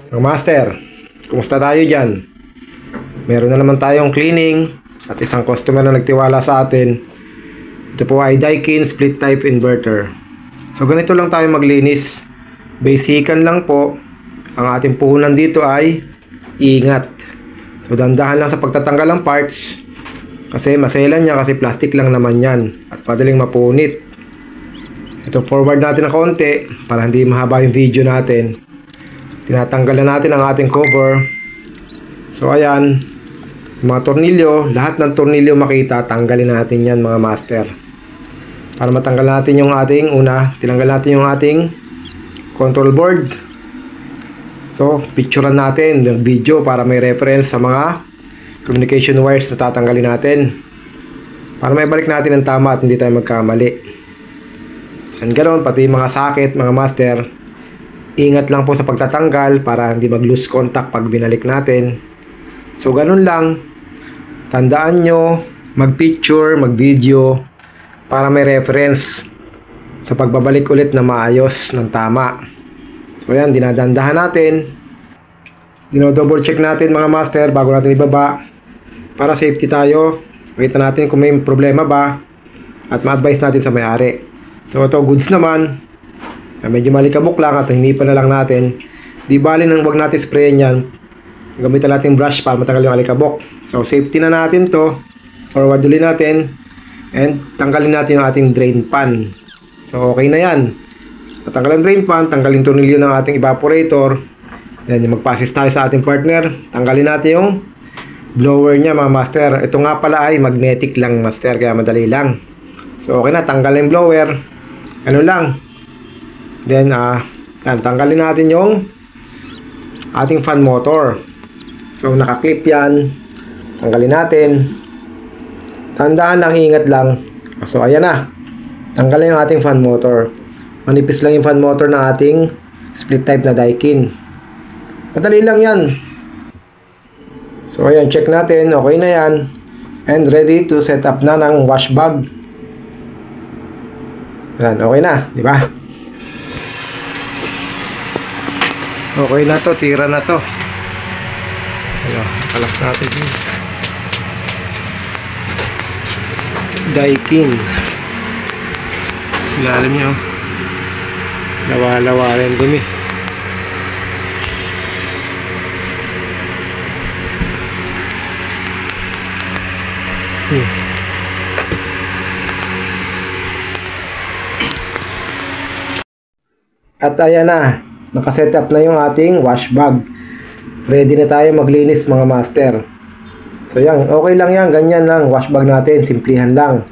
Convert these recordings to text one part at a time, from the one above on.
Mga master, kumusta tayo dyan? Meron na naman tayong cleaning at isang customer na nagtiwala sa atin. Ito po ay Daikin split type inverter. So ganito lang tayo maglinis. Basican lang po. Ang ating puhunan dito ay ingat. So dandahan lang sa pagtatanggal ng parts, kasi maselan niya, kasi plastic lang naman yan at madaling mapunit. Ito, forward natin ng konti para hindi mahaba yung video natin. Tinatanggal na natin ang ating cover. So ayan, mga tornilyo, lahat ng tornilyo makita, tanggalin natin yan mga master. Para matanggal natin yung ating tinanggal natin yung ating control board. So picturean natin yung video para may reference sa mga communication wires na tatanggalin natin, para may balik natin ang tama at hindi tayo magkamali. And ganoon pati mga socket mga master, ingat lang po sa pagtatanggal para hindi mag-lose contact pag binalik natin. So ganun lang, tandaan nyo mag-picture, mag-video para may reference sa pagbabalik ulit na maayos ng tama. So yan, dinadandahan natin, dino-double check natin mga master bago natin ibaba para safety tayo. Makita natin kung may problema ba at ma-advise natin sa may-ari. So ito, goods naman, medyo malikabok lang at hinipan na lang natin. Di bali nang wag natin sprayin yan, gamitan natin brush para matanggal yung alikabok. So safety na natin to, forward ulit natin and tanggalin natin yung ating drain pan. So okay na yan. Tatanggal ang drain pan, tanggalin tornilyo ng ating evaporator. Then magpa-assist tayo sa ating partner, tanggalin natin yung blower niya mga master. Ito nga pala ay magnetic lang master, kaya madali lang. So okay na, tanggal yung blower, ano lang. Then yan, tanggalin natin yung ating fan motor. So nakaklip yan, tanggalin natin. Tandaan lang, ingat lang. So ayan na, tanggalin yung ating fan motor. Manipis lang yung fan motor ng ating split type na Daikin. Madali lang yan. So ayan, check natin, okay na yan. And ready to set up na ng wash bag. Yan, okay na, di ba? Okay na to, tira na to. Ayan, kalas natin yun. Daikin. Ilalim nyo. Lawa-lawa rin dumi. At ayan na, nakaset up na yung ating wash bag. Ready na tayo maglinis mga master. So yan, okay lang yan, ganyan lang wash bag natin, simplihan lang.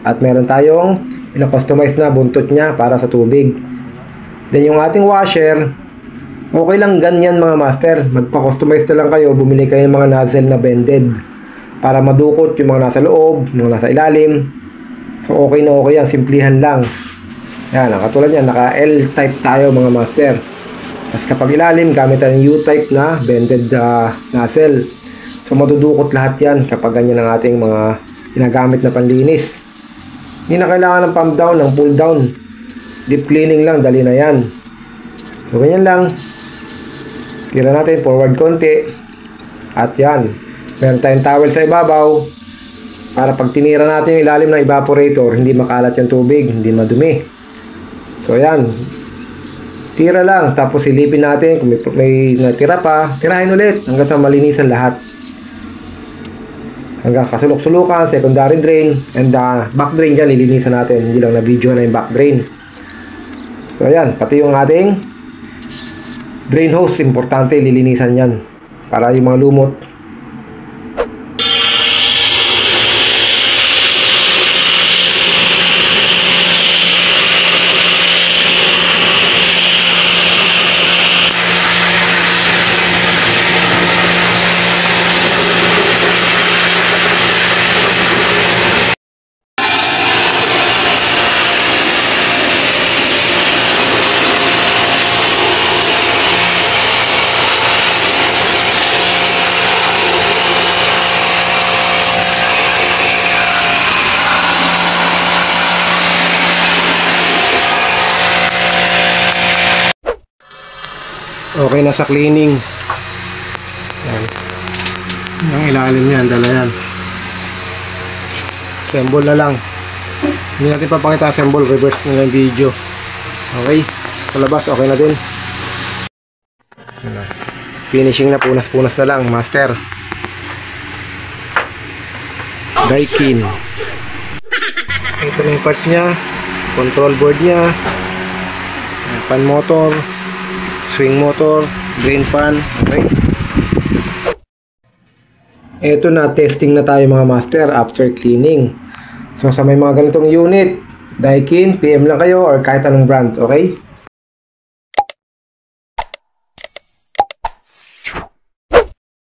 At meron tayong pina-customize na buntot niya para sa tubig. Then yung ating washer, okay lang ganyan mga master. Magpa-customize na lang kayo, bumili kayo ng mga nozzle na bended para madukot yung mga nasa loob, mga nasa ilalim. So okay na okay yan, simplihan lang. Yan, katulad yan, naka L-type tayo mga master. Tapos kapag ilalim, gamit tayo yung U-type na bended nozzle. So madudukot lahat yan kapag ganyan ang ating mga ginagamit na panlinis. Hindi na kailangan ng pump down, ng pull down. Deep cleaning lang, dali na yan. So ganyan lang. Tira natin, forward konti. At yan, meron tayong towel sa ibabaw para pag tinira natin yung ilalim ng evaporator, hindi makalat yung tubig, hindi madumi. So yan, tira lang, tapos silipin natin kung may natira pa, tirahin ulit hanggang sa malinisan lahat, hanggang kasulok-sulukan, secondary drain and back drain dyan, lilinisan natin. Hindi lang na video na yung back drain. So yan, pati yung ating drain hose, importante lilinisan yan para yung mga lumot. Okay na sa cleaning. Yan. Yung ilalim niyan, dala yan. Assemble na lang. Hindi natin papakita assemble, reverse na yung video. Okay, sa labas okay na din. Finishing na, punas-punas na lang, master. Daikin. Ito na yung parts nya, control board nya, fan motor, swing motor, drain fan. Okay, ito na, testing na tayo mga master after cleaning. So sa may mga ganitong unit, Daikin, PM lang kayo or kahit anong brand. Okay.